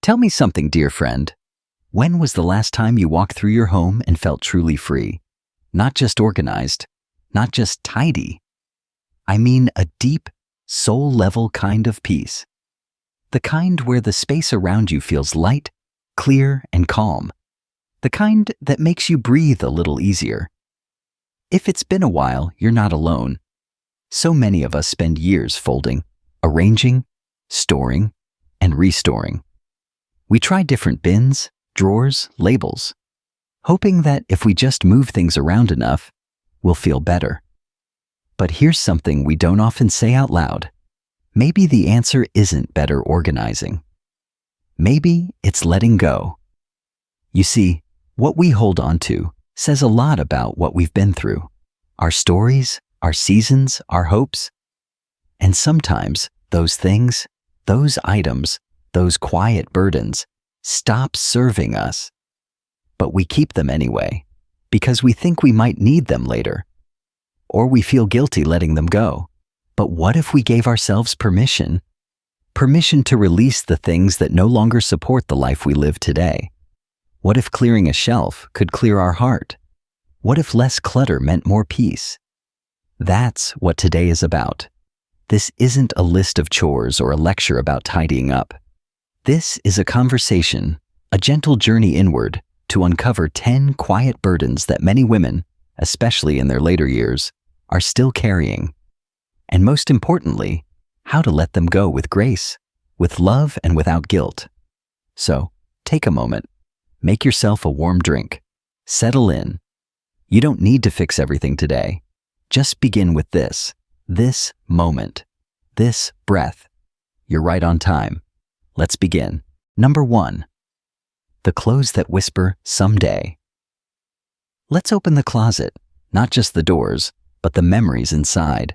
Tell me something, dear friend. When was the last time you walked through your home and felt truly free? Not just organized, not just tidy. I mean a deep, soul-level kind of peace. The kind where the space around you feels light, clear, and calm. The kind that makes you breathe a little easier. If it's been a while, you're not alone. So many of us spend years folding, arranging, storing, and restoring. We try different bins, drawers, labels, hoping that if we just move things around enough, we'll feel better. But here's something we don't often say out loud. Maybe the answer isn't better organizing. Maybe it's letting go. You see, what we hold on to says a lot about what we've been through. Our stories, our seasons, our hopes. And sometimes those things, those items, those quiet burdens stop serving us. But we keep them anyway, because we think we might need them later. Or we feel guilty letting them go. But what if we gave ourselves permission? Permission to release the things that no longer support the life we live today. What if clearing a shelf could clear our heart? What if less clutter meant more peace? That's what today is about. This isn't a list of chores or a lecture about tidying up. This is a conversation, a gentle journey inward to uncover 10 quiet burdens that many women, especially in their later years, are still carrying. And most importantly, how to let them go with grace, with love, and without guilt. So, take a moment, make yourself a warm drink, settle in. You don't need to fix everything today. Just begin with this moment, this breath. You're right on time. Let's begin. Number 1. The clothes that whisper someday. Let's open the closet, not just the doors, but the memories inside.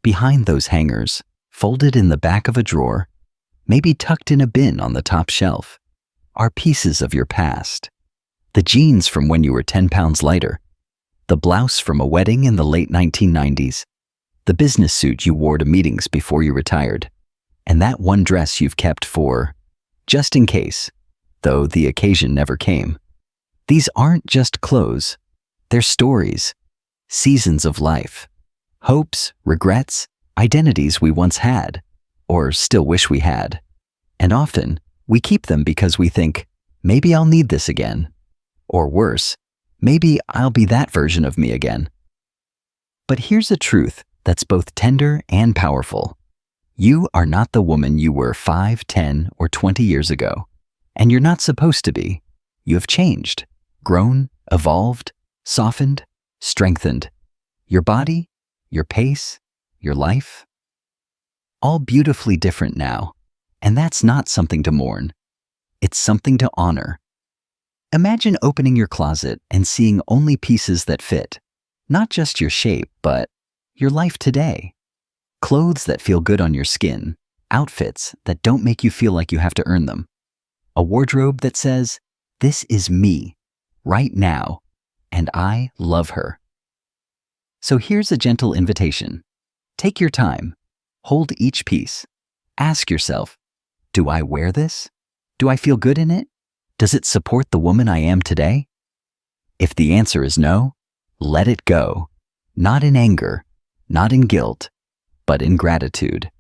Behind those hangers, folded in the back of a drawer, maybe tucked in a bin on the top shelf, are pieces of your past. The jeans from when you were 10 pounds lighter, the blouse from a wedding in the late 1990s, the business suit you wore to meetings before you retired, and that one dress you've kept for, just in case, though the occasion never came. These aren't just clothes, they're stories, seasons of life, hopes, regrets, identities we once had, or still wish we had. And often, we keep them because we think, maybe I'll need this again. Or worse, maybe I'll be that version of me again. But here's a truth that's both tender and powerful. You are not the woman you were 5, 10, or 20 years ago. And you're not supposed to be. You have changed, grown, evolved, softened, strengthened. Your body, your pace, your life, all beautifully different now. And that's not something to mourn. It's something to honor. Imagine opening your closet and seeing only pieces that fit, not just your shape, but your life today. Clothes that feel good on your skin, outfits that don't make you feel like you have to earn them. A wardrobe that says, this is me, right now, and I love her. So here's a gentle invitation. Take your time. Hold each piece. Ask yourself, do I wear this? Do I feel good in it? Does it support the woman I am today? If the answer is no, let it go. Not in anger, not in guilt, but in gratitude.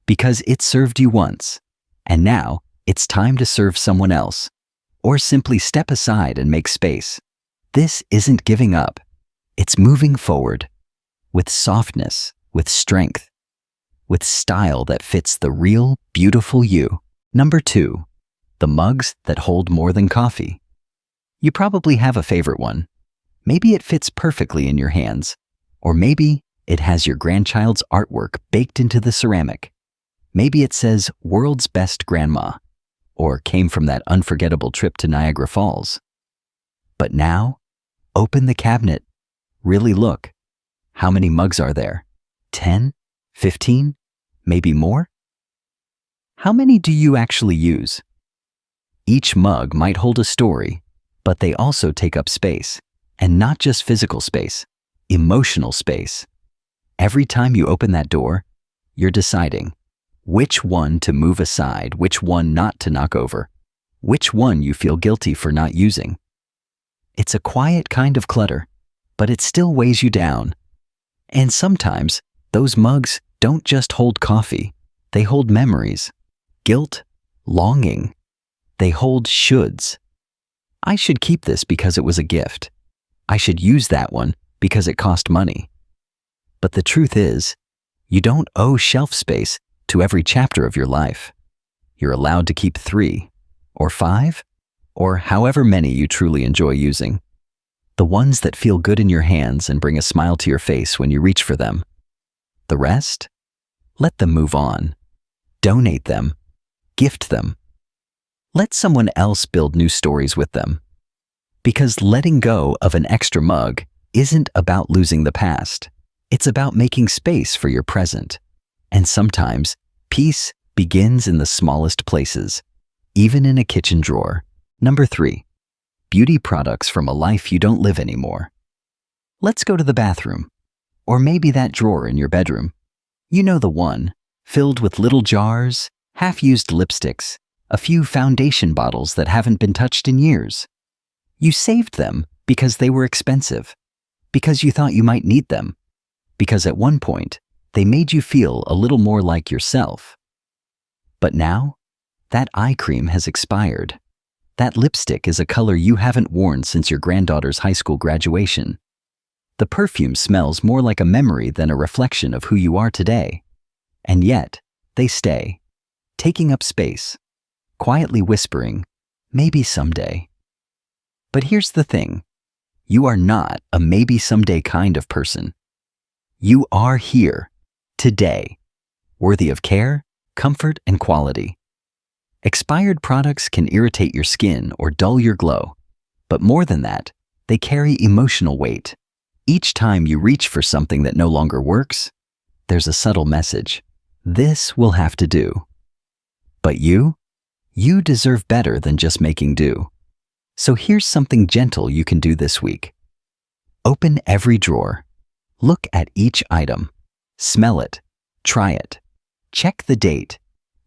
Because it served you once, and now it's time to serve someone else, or simply step aside and make space. This isn't giving up. It's moving forward, with softness, with strength, with style that fits the real, beautiful you. Number 2, the mugs that hold more than coffee. You probably have a favorite one. Maybe it fits perfectly in your hands, or maybe it has your grandchild's artwork baked into the ceramic. Maybe it says, "World's Best Grandma," or came from that unforgettable trip to Niagara Falls. But now, open the cabinet. Really look. How many mugs are there? 10? 15? Maybe more? How many do you actually use? Each mug might hold a story, but they also take up space. And not just physical space, emotional space. Every time you open that door, you're deciding, Which one to move aside, which one not to knock over, which one you feel guilty for not using. It's a quiet kind of clutter, but it still weighs you down. And sometimes, those mugs don't just hold coffee, they hold memories, guilt, longing. They hold shoulds. I should keep this because it was a gift. I should use that one because it cost money. But the truth is, you don't owe shelf space to every chapter of your life. You're allowed to keep 3, or 5, or however many you truly enjoy using. The ones that feel good in your hands and bring a smile to your face when you reach for them. The rest? Let them move on. Donate them. Gift them. Let someone else build new stories with them. Because letting go of an extra mug isn't about losing the past. It's about making space for your present. And sometimes, peace begins in the smallest places, even in a kitchen drawer. Number 3. Beauty products from a life you don't live anymore. Let's go to the bathroom, or maybe that drawer in your bedroom. You know the one, filled with little jars, half-used lipsticks, a few foundation bottles that haven't been touched in years. You saved them because they were expensive, because you thought you might need them, because at one point, they made you feel a little more like yourself. But now, that eye cream has expired. That lipstick is a color you haven't worn since your granddaughter's high school graduation. The perfume smells more like a memory than a reflection of who you are today. And yet, they stay, taking up space, quietly whispering, maybe someday. But here's the thing. You are not a maybe someday kind of person. You are here, today, worthy of care, comfort, and quality. Expired products can irritate your skin or dull your glow, but more than that, they carry emotional weight. Each time you reach for something that no longer works, there's a subtle message. This will have to do. But you deserve better than just making do. So here's something gentle you can do this week. Open every drawer. Look at each item. Smell it. Try it. Check the date.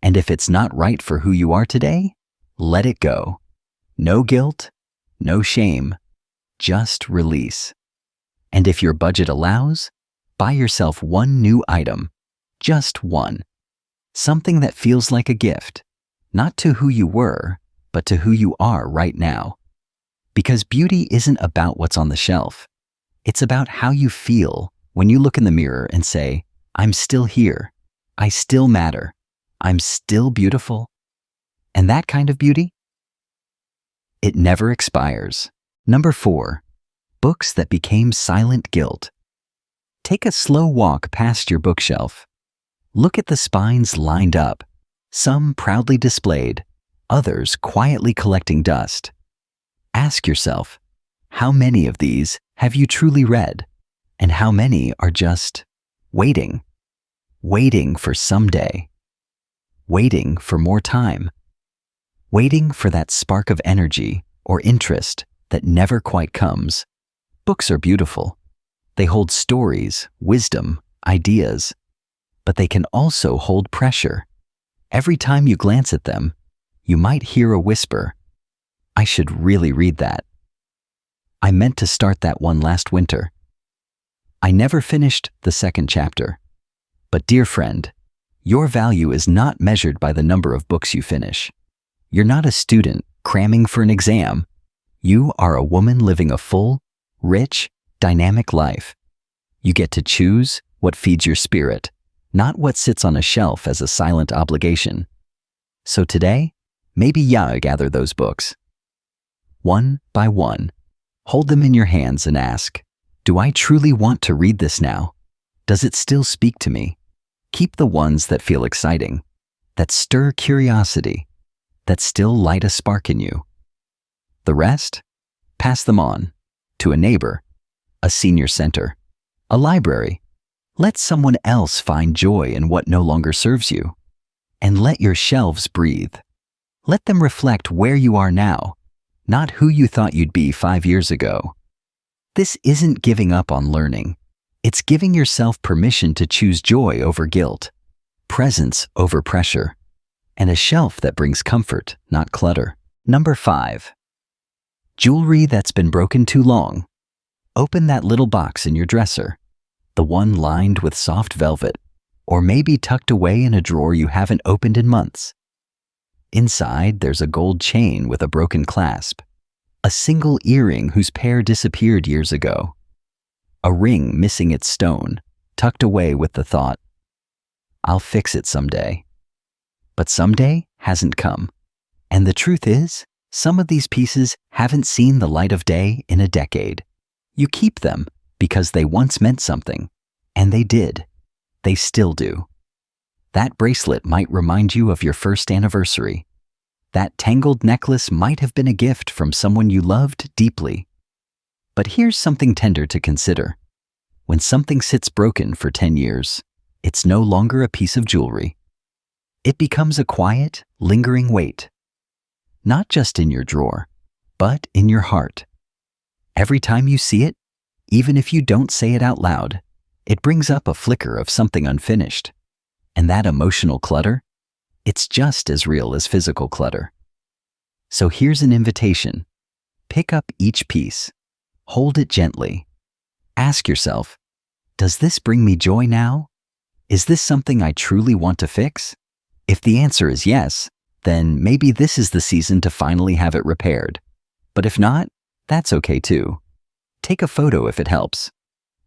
And if it's not right for who you are today, let it go. No guilt, no shame, just release. And if your budget allows, buy yourself one new item, just one. Something that feels like a gift, not to who you were, but to who you are right now. Because beauty isn't about what's on the shelf. It's about how you feel when you look in the mirror and say, I'm still here. I still matter. I'm still beautiful. And that kind of beauty? It never expires. Number 4, books that became silent guilt. Take a slow walk past your bookshelf. Look at the spines lined up, some proudly displayed, others quietly collecting dust. Ask yourself, how many of these have you truly read? And how many are just waiting for someday? Waiting for more time, waiting for that spark of energy or interest that never quite comes. Books are beautiful. They hold stories, wisdom, ideas, but they can also hold pressure. Every time you glance at them, you might hear a whisper, I should really read that. I meant to start that one last winter. I never finished the second chapter. But dear friend, your value is not measured by the number of books you finish. You're not a student cramming for an exam. You are a woman living a full, rich, dynamic life. You get to choose what feeds your spirit, not what sits on a shelf as a silent obligation. So today, maybe gather those books. One by one, hold them in your hands and ask, do I truly want to read this now? Does it still speak to me? Keep the ones that feel exciting, that stir curiosity, that still light a spark in you. The rest, pass them on to a neighbor, a senior center, a library. Let someone else find joy in what no longer serves you. And let your shelves breathe. Let them reflect where you are now, not who you thought you'd be 5 years ago. This isn't giving up on learning. It's giving yourself permission to choose joy over guilt, presence over pressure, and a shelf that brings comfort, not clutter. Number 5. Jewelry that's been broken too long. Open that little box in your dresser, the one lined with soft velvet, or maybe tucked away in a drawer you haven't opened in months. Inside, there's a gold chain with a broken clasp, a single earring whose pair disappeared years ago, a ring missing its stone, tucked away with the thought, "I'll fix it someday." But someday hasn't come. And the truth is, some of these pieces haven't seen the light of day in a decade. You keep them because they once meant something, and they did. They still do. That bracelet might remind you of your first anniversary. That tangled necklace might have been a gift from someone you loved deeply. But here's something tender to consider. When something sits broken for 10 years, it's no longer a piece of jewelry. It becomes a quiet, lingering weight. Not just in your drawer, but in your heart. Every time you see it, even if you don't say it out loud, it brings up a flicker of something unfinished. And that emotional clutter, it's just as real as physical clutter. So here's an invitation. Pick up each piece. Hold it gently. Ask yourself, does this bring me joy now? Is this something I truly want to fix? If the answer is yes, then maybe this is the season to finally have it repaired. But if not, that's okay too. Take a photo if it helps.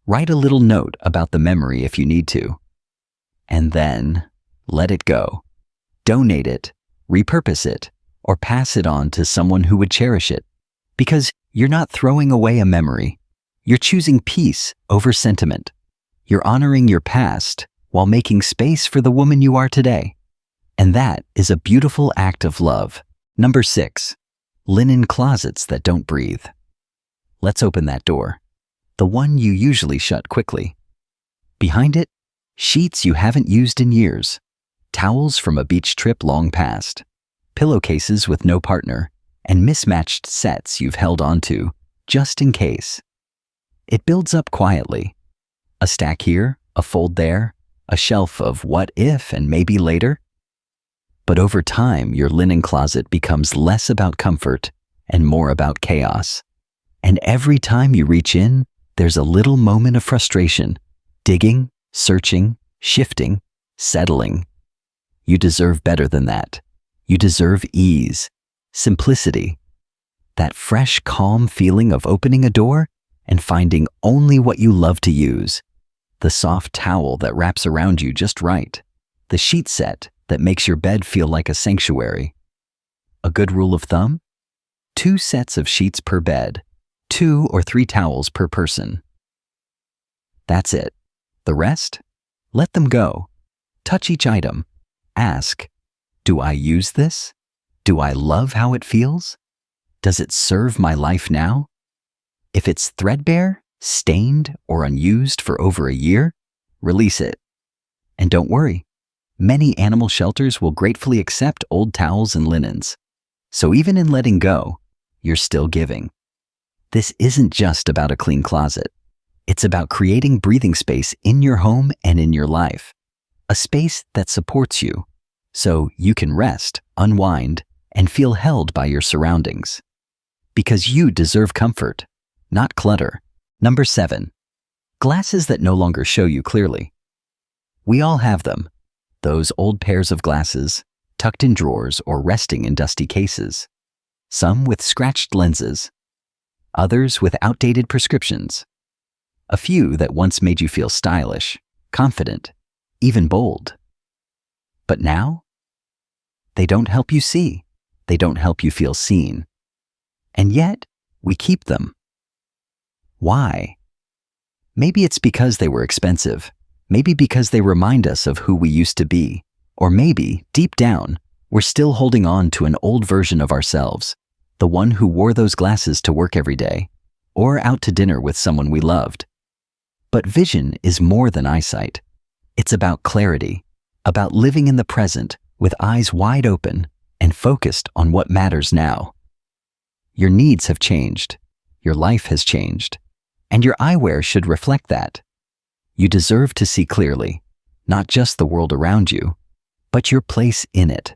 Write a little note about the memory if you need to. And then, let it go. Donate it, repurpose it, or pass it on to someone who would cherish it. Because you're not throwing away a memory. You're choosing peace over sentiment. You're honoring your past while making space for the woman you are today. And that is a beautiful act of love. Number 6. Linen closets that don't breathe. Let's open that door. The one you usually shut quickly. Behind it, sheets you haven't used in years, towels from a beach trip long past, pillowcases with no partner, and mismatched sets you've held onto just in case. It builds up quietly. A stack here, a fold there, a shelf of what if and maybe later. But over time, your linen closet becomes less about comfort and more about chaos. And every time you reach in, there's a little moment of frustration, digging, searching, shifting, settling. You deserve better than that. You deserve ease, simplicity, that fresh, calm feeling of opening a door and finding only what you love to use. The soft towel that wraps around you just right. The sheet set that makes your bed feel like a sanctuary. A good rule of thumb? 2 sets of sheets per bed, 2 or 3 towels per person. That's it. The rest? Let them go. Touch each item. Ask, do I use this? Do I love how it feels? Does it serve my life now? If it's threadbare, stained, or unused for over a year, release it. And don't worry, many animal shelters will gratefully accept old towels and linens. So even in letting go, you're still giving. This isn't just about a clean closet. It's about creating breathing space in your home and in your life. A space that supports you, so you can rest, unwind, and feel held by your surroundings. Because you deserve comfort, not clutter. Number 7. Glasses that no longer show you clearly. We all have them. Those old pairs of glasses, tucked in drawers or resting in dusty cases. Some with scratched lenses. Others with outdated prescriptions. A few that once made you feel stylish, confident, even bold. But now, they don't help you see. They don't help you feel seen. And yet, we keep them. Why? Maybe it's because they were expensive. Maybe because they remind us of who we used to be. Or maybe, deep down, we're still holding on to an old version of ourselves, the one who wore those glasses to work every day, or out to dinner with someone we loved. But vision is more than eyesight. It's about clarity, about living in the present with eyes wide open and focused on what matters now. Your needs have changed, your life has changed, and your eyewear should reflect that. You deserve to see clearly, not just the world around you, but your place in it.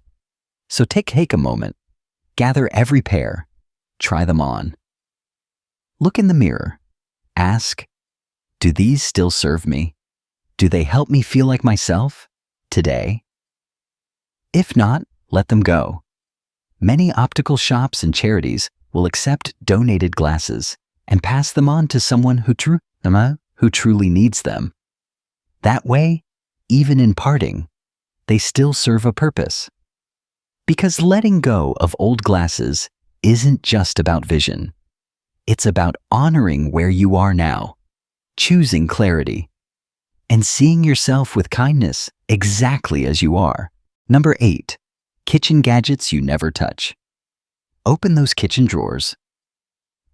So take a moment, gather every pair, try them on. Look in the mirror. Ask, do these still serve me? Do they help me feel like myself today? If not, let them go. Many optical shops and charities will accept donated glasses and pass them on to someone who truly needs them. That way, even in parting, they still serve a purpose. Because letting go of old glasses isn't just about vision. It's about honoring where you are now, choosing clarity, and seeing yourself with kindness exactly as you are. Number 8, kitchen gadgets you never touch. Open those kitchen drawers,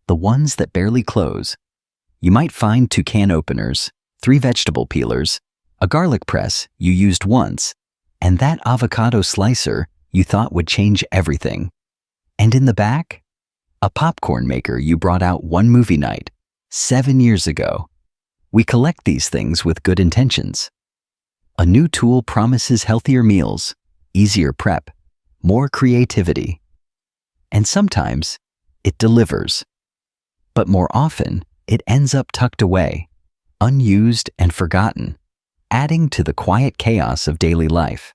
the ones that barely close. You might find 2 can openers, 3 vegetable peelers, a garlic press you used once, and that avocado slicer you thought would change everything. And in the back, a popcorn maker you brought out one movie night 7 years ago. We collect these things with good intentions. A new tool promises healthier meals, easier prep, more creativity. And sometimes it delivers. But more often, it ends up tucked away, unused and forgotten, adding to the quiet chaos of daily life.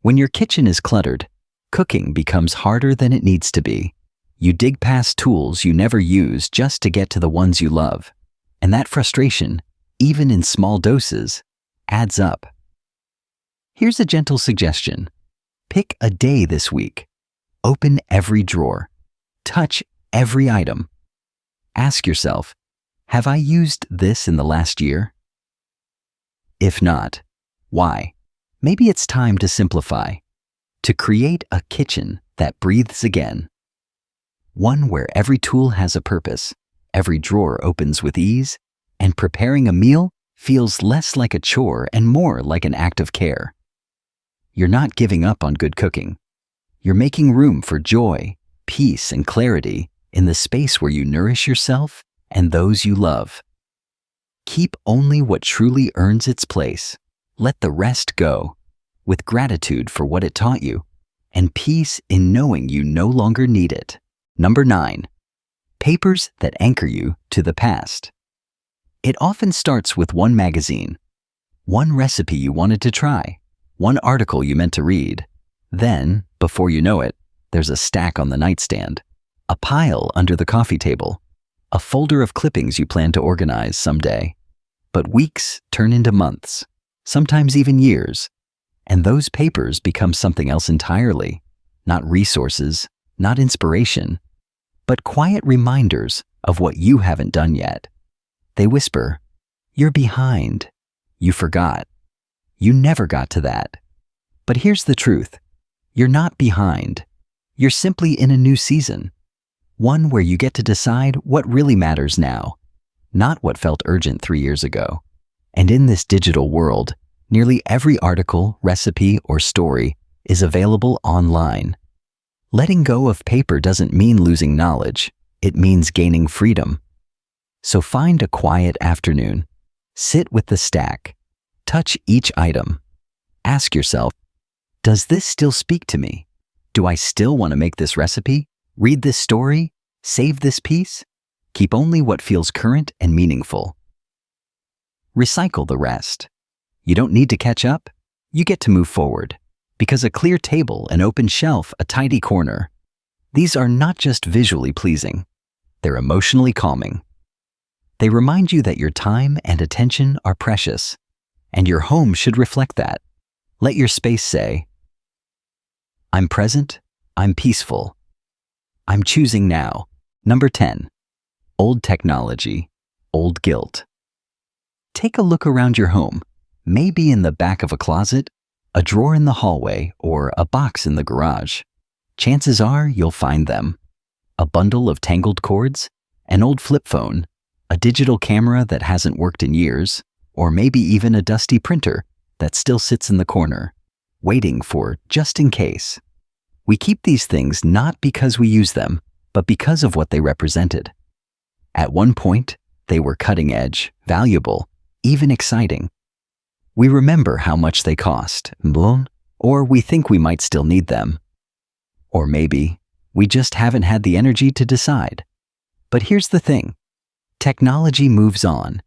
When your kitchen is cluttered, cooking becomes harder than it needs to be. You dig past tools you never use just to get to the ones you love. And that frustration, even in small doses, adds up. Here's a gentle suggestion. Pick a day this week. Open every drawer. Touch every item. Ask yourself, have I used this in the last year? If not, why? Maybe it's time to simplify, to create a kitchen that breathes again. One where every tool has a purpose, every drawer opens with ease, and preparing a meal feels less like a chore and more like an act of care. You're not giving up on good cooking. You're making room for joy, peace, and clarity in the space where you nourish yourself and those you love. Keep only what truly earns its place. Let the rest go, with gratitude for what it taught you, and peace in knowing you no longer need it. Number 9, papers that anchor you to the past. It often starts with one magazine, one recipe you wanted to try, one article you meant to read. Then, before you know it, there's a stack on the nightstand, a pile under the coffee table, a folder of clippings you plan to organize someday. But weeks turn into months, sometimes even years, and those papers become something else entirely. Not resources, not inspiration, but quiet reminders of what you haven't done yet. They whisper, "You're behind. You forgot. You never got to that." But here's the truth. You're not behind. You're simply in a new season. One where you get to decide what really matters now, not what felt urgent 3 years ago. And in this digital world, nearly every article, recipe, or story is available online. Letting go of paper doesn't mean losing knowledge. It means gaining freedom. So find a quiet afternoon. Sit with the stack. Touch each item. Ask yourself, does this still speak to me? Do I still want to make this recipe? Read this story? Save this piece? Keep only what feels current and meaningful. Recycle the rest. You don't need to catch up. You get to move forward. Because a clear table, an open shelf, a tidy corner, these are not just visually pleasing. They're emotionally calming. They remind you that your time and attention are precious, and your home should reflect that. Let your space say, I'm present, I'm peaceful, I'm choosing now. Number 10, old technology, old guilt. Take a look around your home, maybe in the back of a closet, a drawer in the hallway, or a box in the garage. Chances are you'll find them. A bundle of tangled cords, an old flip phone, a digital camera that hasn't worked in years, or maybe even a dusty printer that still sits in the corner, waiting for just in case. We keep these things not because we use them, but because of what they represented. At one point, they were cutting edge, valuable, even exciting. We remember how much they cost, or we think we might still need them. Or maybe we just haven't had the energy to decide. But here's the thing. Technology moves on,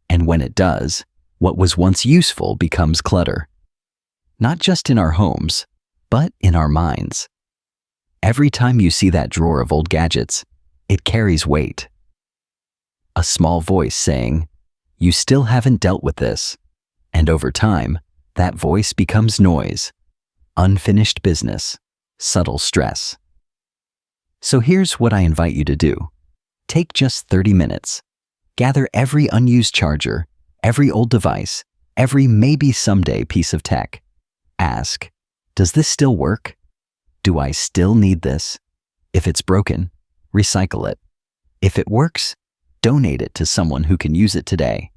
and when it does, what was once useful becomes clutter. Not just in our homes, but in our minds. Every time you see that drawer of old gadgets, it carries weight. A small voice saying, "You still haven't dealt with this." And over time, that voice becomes noise, unfinished business, subtle stress. So here's what I invite you to do. Take just 30 minutes. Gather every unused charger, every old device, every maybe someday piece of tech. Ask, does this still work? Do I still need this? If it's broken, recycle it. If it works, donate it to someone who can use it today.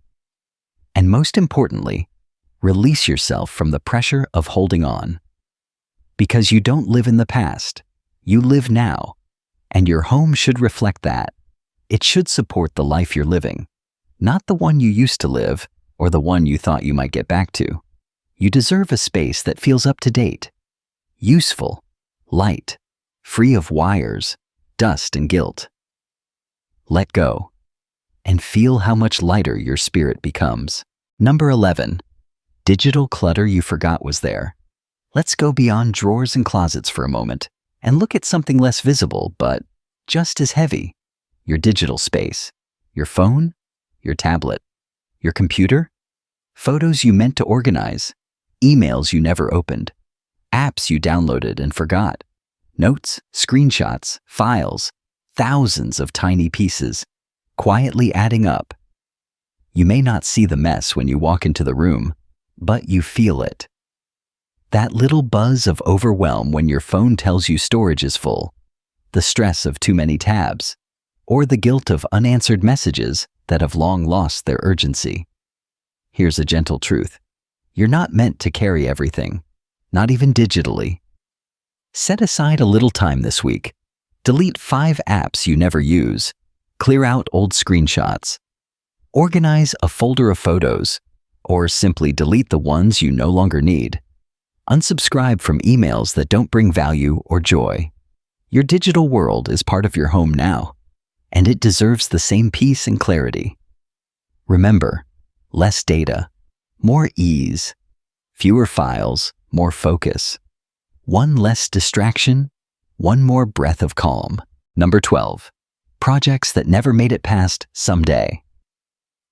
And most importantly, release yourself from the pressure of holding on. Because you don't live in the past, you live now, and your home should reflect that. It should support the life you're living, not the one you used to live or the one you thought you might get back to. You deserve a space that feels up to date, useful, light, free of wires, dust, and guilt. Let go, and feel how much lighter your spirit becomes. Number 11. Digital clutter you forgot was there. Let's go beyond drawers and closets for a moment and look at something less visible but just as heavy. Your digital space. Your phone, your tablet, your computer, photos you meant to organize, emails you never opened, apps you downloaded and forgot, notes, screenshots, files, thousands of tiny pieces, quietly adding up. You may not see the mess when you walk into the room, but you feel it. That little buzz of overwhelm when your phone tells you storage is full, the stress of too many tabs, or the guilt of unanswered messages that have long lost their urgency. Here's a gentle truth. You're not meant to carry everything, not even digitally. Set aside a little time this week. Delete 5 apps you never use. Clear out old screenshots. Organize a folder of photos, or simply delete the ones you no longer need. Unsubscribe from emails that don't bring value or joy. Your digital world is part of your home now, and it deserves the same peace and clarity. Remember, less data, more ease, fewer files, more focus. One less distraction, one more breath of calm. Number 12. Projects that never made it past someday.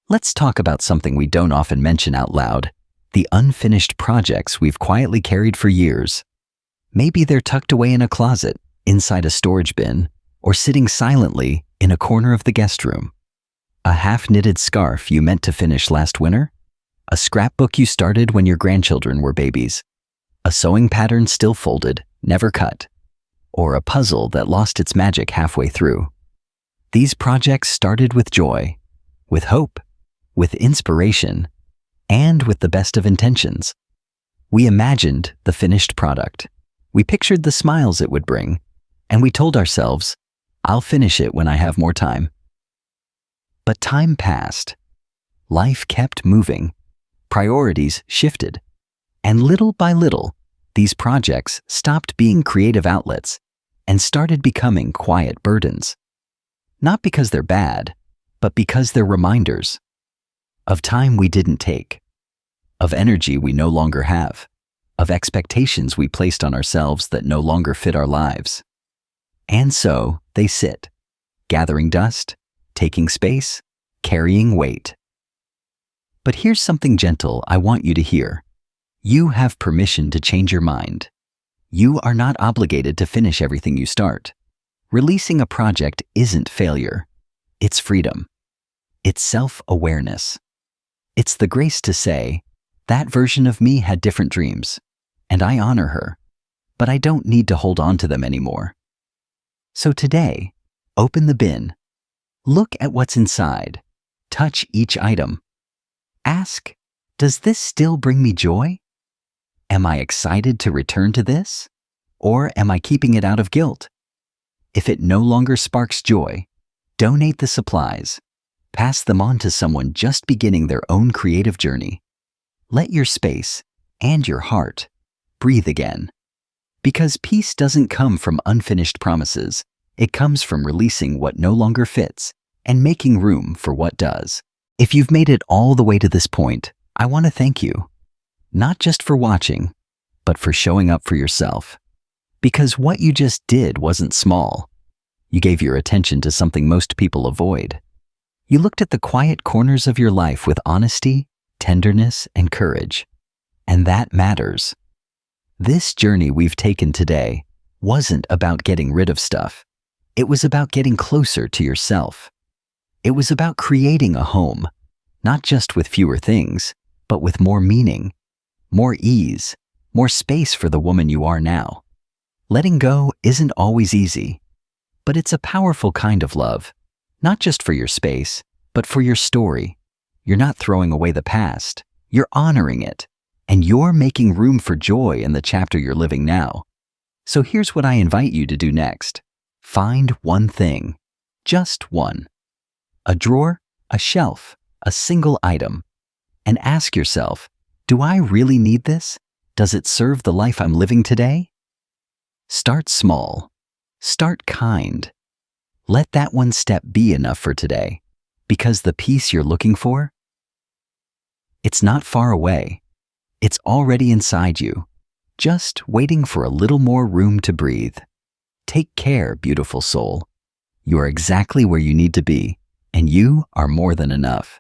Let's talk about something we don't often mention out loud, the unfinished projects we've quietly carried for years. Maybe they're tucked away in a closet, inside a storage bin, or sitting silently in a corner of the guest room. A half-knitted scarf you meant to finish last winter? A scrapbook you started when your grandchildren were babies? A sewing pattern still folded, never cut? Or a puzzle that lost its magic halfway through? These projects started with joy, with hope, with inspiration, and with the best of intentions. We imagined the finished product. We pictured the smiles it would bring, and we told ourselves, I'll finish it when I have more time. But time passed. Life kept moving. Priorities shifted. And little by little, these projects stopped being creative outlets and started becoming quiet burdens. Not because they're bad, but because they're reminders of time we didn't take, of energy we no longer have, of expectations we placed on ourselves that no longer fit our lives. And so they sit, gathering dust, taking space, carrying weight. But here's something gentle I want you to hear. You have permission to change your mind. You are not obligated to finish everything you start. Releasing a project isn't failure. It's freedom. It's self-awareness. It's the grace to say, that version of me had different dreams, and I honor her, but I don't need to hold on to them anymore. So today, open the bin. Look at what's inside. Touch each item. Ask, does this still bring me joy? Am I excited to return to this? Or am I keeping it out of guilt? If it no longer sparks joy, donate the supplies. Pass them on to someone just beginning their own creative journey. Let your space and your heart breathe again. Because peace doesn't come from unfinished promises. It comes from releasing what no longer fits and making room for what does. If you've made it all the way to this point, I want to thank you. Not just for watching, but for showing up for yourself. Because what you just did wasn't small. You gave your attention to something most people avoid. You looked at the quiet corners of your life with honesty, tenderness, and courage. And that matters. This journey we've taken today wasn't about getting rid of stuff. It was about getting closer to yourself. It was about creating a home, not just with fewer things, but with more meaning, more ease, more space for the woman you are now. Letting go isn't always easy, but it's a powerful kind of love, not just for your space, but for your story. You're not throwing away the past, you're honoring it, and you're making room for joy in the chapter you're living now. So here's what I invite you to do next. Find one thing, just one. A drawer, a shelf, a single item, and ask yourself, do I really need this? Does it serve the life I'm living today? Start small. Start kind. Let that one step be enough for today, because the peace you're looking for, it's not far away. It's already inside you, just waiting for a little more room to breathe. Take care, beautiful soul. You are exactly where you need to be, and you are more than enough.